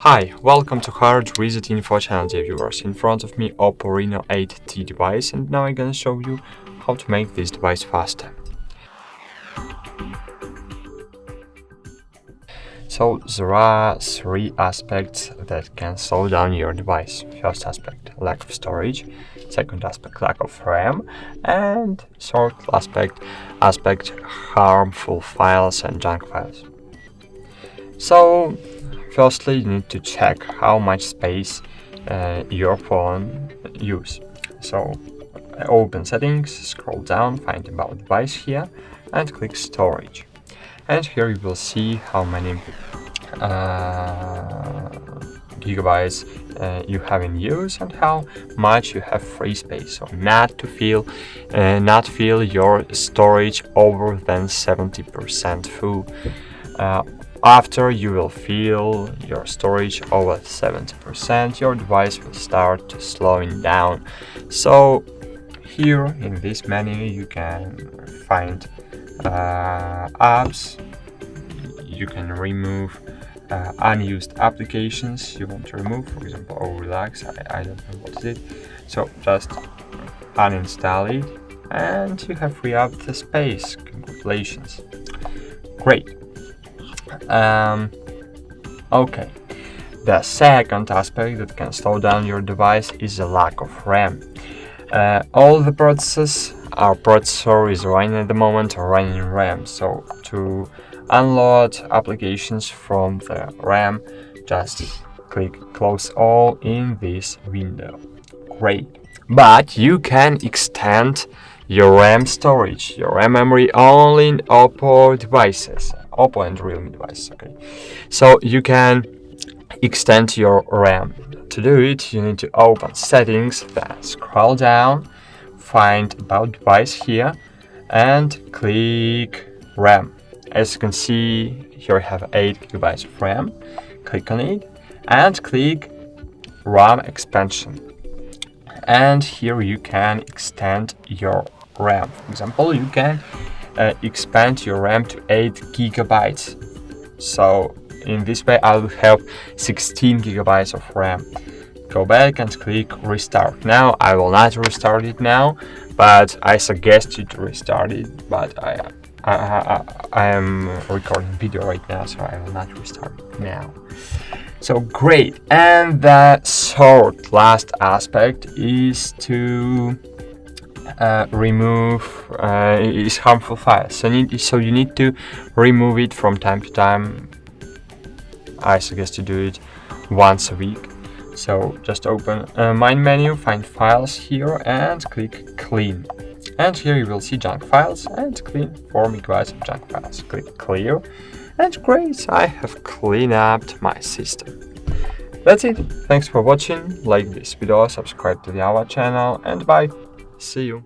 Hi, welcome to HardReset.Info channel, dear viewers. In front of me Oppo Reno 8T device, and now I'm gonna show you how to make this device faster. So there are three aspects that can slow down your device. First aspect, lack of storage. Second aspect, lack of RAM. And third aspect, harmful files and junk files. So firstly, you need to check how much space your phone uses. So open settings, scroll down, find about device here, and click storage. And here you will see how many gigabytes you have in use and how much you have free space. So not feel your storage over than 70% full. After you will feel your storage over 70%, your device will start slowing down. So here in this menu you can find apps. You can remove unused applications you want to remove, for example, Relax. I don't know what is it. So just uninstall it and you have free up the space. Congratulations. Great. Okay, the second aspect that can slow down your device is the lack of RAM. All the processor is running at the moment are running in RAM, so to unload applications from the RAM, just click close all in this window. Great. But you can extend your RAM storage, your RAM memory only in Oppo devices. Oppo and Realme devices, okay. So you can extend your RAM. To do it, you need to open settings, then scroll down, find about device here, and click RAM. As you can see, here I have 8 gigabytes of RAM. Click on it and click RAM expansion. And here you can extend your RAM. For example, you can expand your RAM to 8 gigabytes. So in this way I will have 16 gigabytes of RAM. Go back and click restart. Now I will not restart it now, but I suggest you to restart it. But I am recording video right now, so I will not restart it now. So great. And the third last aspect is to remove is harmful files. So you need to remove it from time to time. I suggest to do it once a week. So just open main menu, find files here and click clean. And here you will see junk files and clean 4 megabytes of junk files. Click clear and great, I have cleaned up my system. That's it. Thanks for watching. Like this video, subscribe to our channel, and bye. See you.